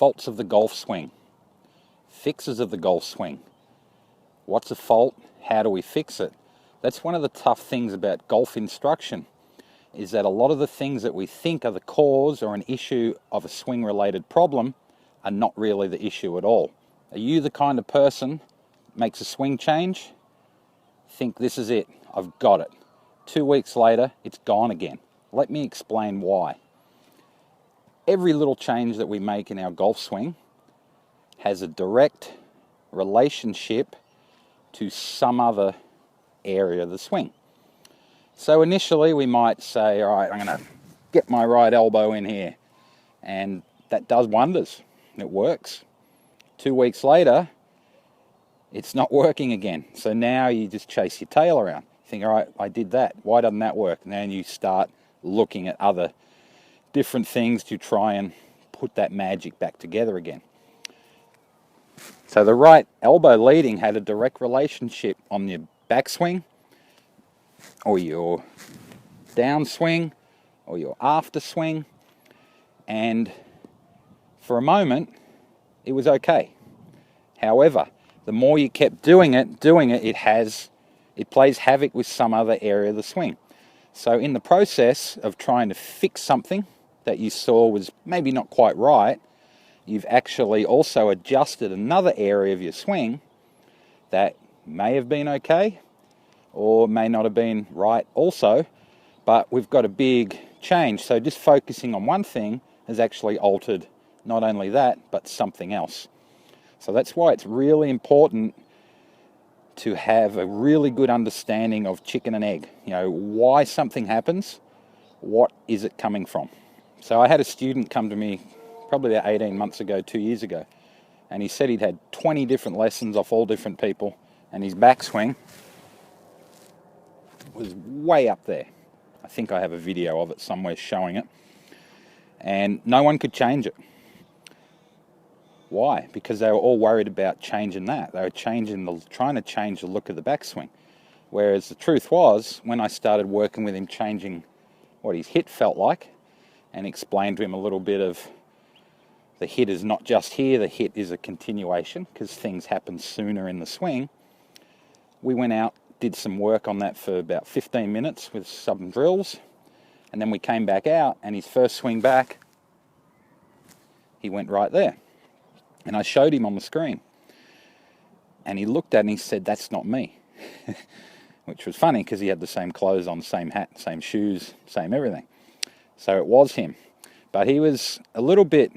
Faults of the golf swing. Fixes of the golf swing. What's a fault? How do we fix it? That's one of the tough things about golf instruction, is that a lot of the things that we think are the cause or an issue of a swing-related problem are not really the issue at all. Are you the kind of person makes a swing change? Think this is it, I've got it. 2 weeks later, it's gone again. Let me explain why. Every little change that we make in our golf swing has a direct relationship to some other area of the swing. So initially we might say, all right, I'm going to get my right elbow in here, and that does wonders. It works. 2 weeks later, it's not working again. So now you just chase your tail around. You think, all right, I did that. Why doesn't that work? And then you start looking at other different things to try and put that magic back together again. So the right elbow leading had a direct relationship on your backswing, or your downswing, or your after swing, and for a moment it was okay. However, the more you kept doing it, it plays havoc with some other area of the swing. So in the process of trying to fix something that you saw was maybe not quite right, you've actually also adjusted another area of your swing that may have been okay or may not have been right also, but we've got a big change. So just focusing on one thing has actually altered not only that, but something else. So that's why it's really important to have a really good understanding of chicken and egg. You know, why something happens, what is it coming from? So I had a student come to me probably about 18 months ago, 2 years ago, and he said he'd had 20 different lessons off all different people, and his backswing was way up there. I think I have a video of it somewhere showing it, and no one could change it. Why? Because they were all worried about changing that. They were trying to change the look of the backswing. Whereas the truth was, when I started working with him, changing what his hit felt like, and explained to him a little bit of the hit is not just here, the hit is a continuation, because things happen sooner in the swing. We went out, did some work on that for about 15 minutes with some drills, and then we came back out, and his first swing back, he went right there. And I showed him on the screen, and he looked at it and he said, that's not me. Which was funny because he had the same clothes on, same hat, same shoes, same everything. So it was him. But he was a little bit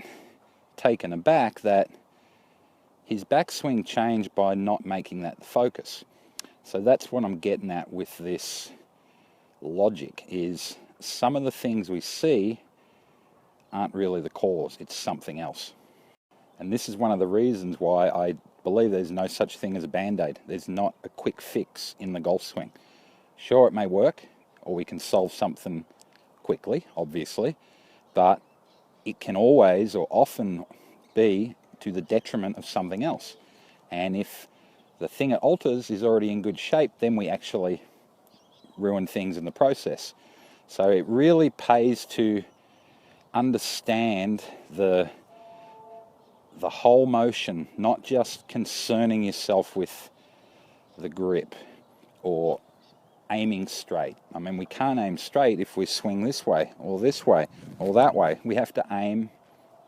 taken aback that his backswing changed by not making that the focus. So that's what I'm getting at with this logic, is some of the things we see aren't really the cause, it's something else. And this is one of the reasons why I believe there's no such thing as a band-aid. There's not a quick fix in the golf swing. Sure, it may work, or we can solve something quickly, obviously, but it can always or often be to the detriment of something else. And if the thing it alters is already in good shape, then we actually ruin things in the process. So it really pays to understand the whole motion, not just concerning yourself with the grip or aiming straight. I mean, we can't aim straight if we swing this way or that way. We have to aim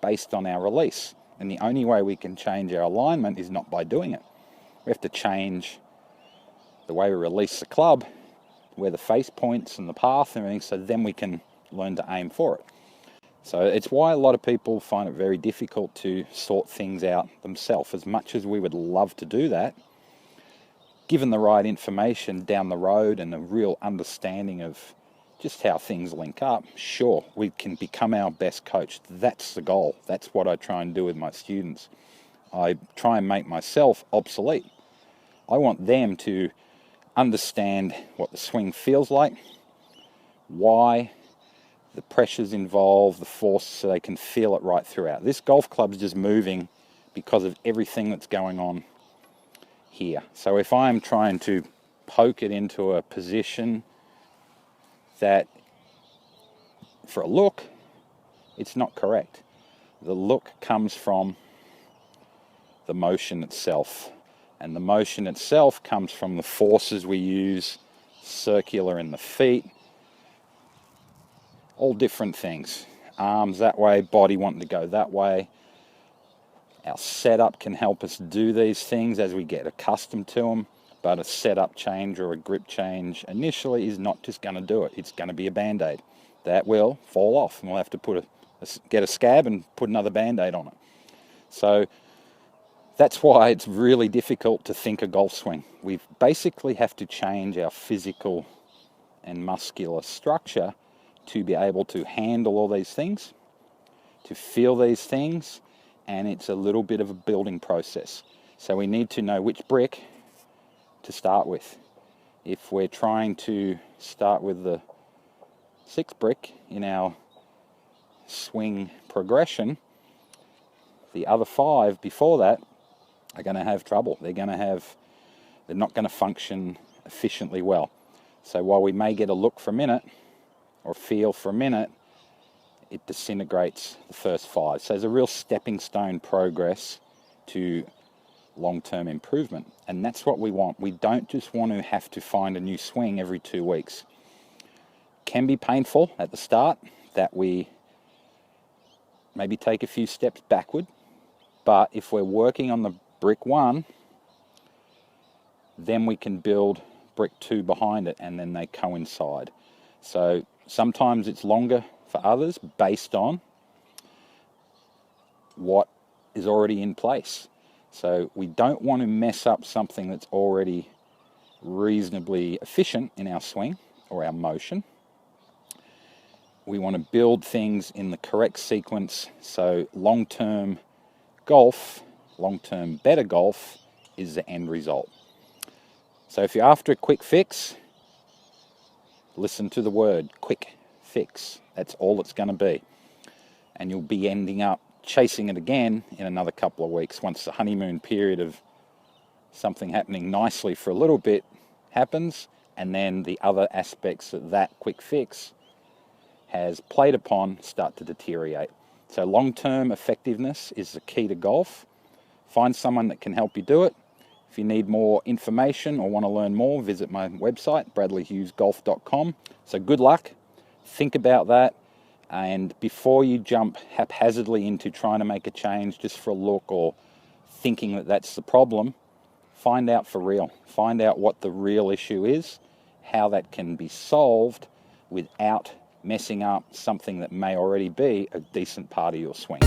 based on our release. And the only way we can change our alignment is not by doing it. We have to change the way we release the club, where the face points and the path and everything, so then we can learn to aim for it. So it's why a lot of people find it very difficult to sort things out themselves. As much as we would love to do that, given the right information down the road and a real understanding of just how things link up, sure, we can become our best coach. That's the goal. That's what I try and do with my students. I try and make myself obsolete. I want them to understand what the swing feels like, why, the pressures involved, the force, so they can feel it right throughout. This golf club's just moving because of everything that's going on here. So if I'm trying to poke it into a position that, for a look, it's not correct, The look comes from the motion itself. And the motion itself comes from the forces we use, circular in the feet, all different things. Arms that way, body wanting to go that way. Our setup can help us do these things as we get accustomed to them, but a setup change or a grip change initially is not just going to do it. It's going to be a band-aid. That will fall off, and we'll have to get a scab and put another band-aid on it. So that's why it's really difficult to think a golf swing. We basically have to change our physical and muscular structure to be able to handle all these things, to feel these things, and it's a little bit of a building process. So we need to know which brick to start with. If we're trying to start with the 6th brick in our swing progression, the other 5 before that are going to have trouble. They're not going to function efficiently well. So while we may get a look for a minute or feel for a minute, it disintegrates the first 5. So there's a real stepping stone progress to long-term improvement. And that's what we want. We don't just want to have to find a new swing every 2 weeks. It can be painful at the start that we maybe take a few steps backward. But if we're working on the brick 1, then we can build brick 2 behind it, and then they coincide. So sometimes it's longer for others based on what is already in place. So we don't want to mess up something that's already reasonably efficient in our swing or our motion. We want to build things in the correct sequence, so long-term golf, long-term better golf is the end result. So if you're after a quick fix, listen to the word quick fix. That's all it's going to be. And you'll be ending up chasing it again in another couple of weeks once the honeymoon period of something happening nicely for a little bit happens, and then the other aspects of that quick fix has played upon start to deteriorate. So long-term effectiveness is the key to golf. Find someone that can help you do it. If you need more information or want to learn more, visit my website, bradleyhughesgolf.com. So good luck. Think about that. And before you jump haphazardly into trying to make a change just for a look or thinking that that's the problem, find out for real. Find out what the real issue is, how that can be solved without messing up something that may already be a decent part of your swing.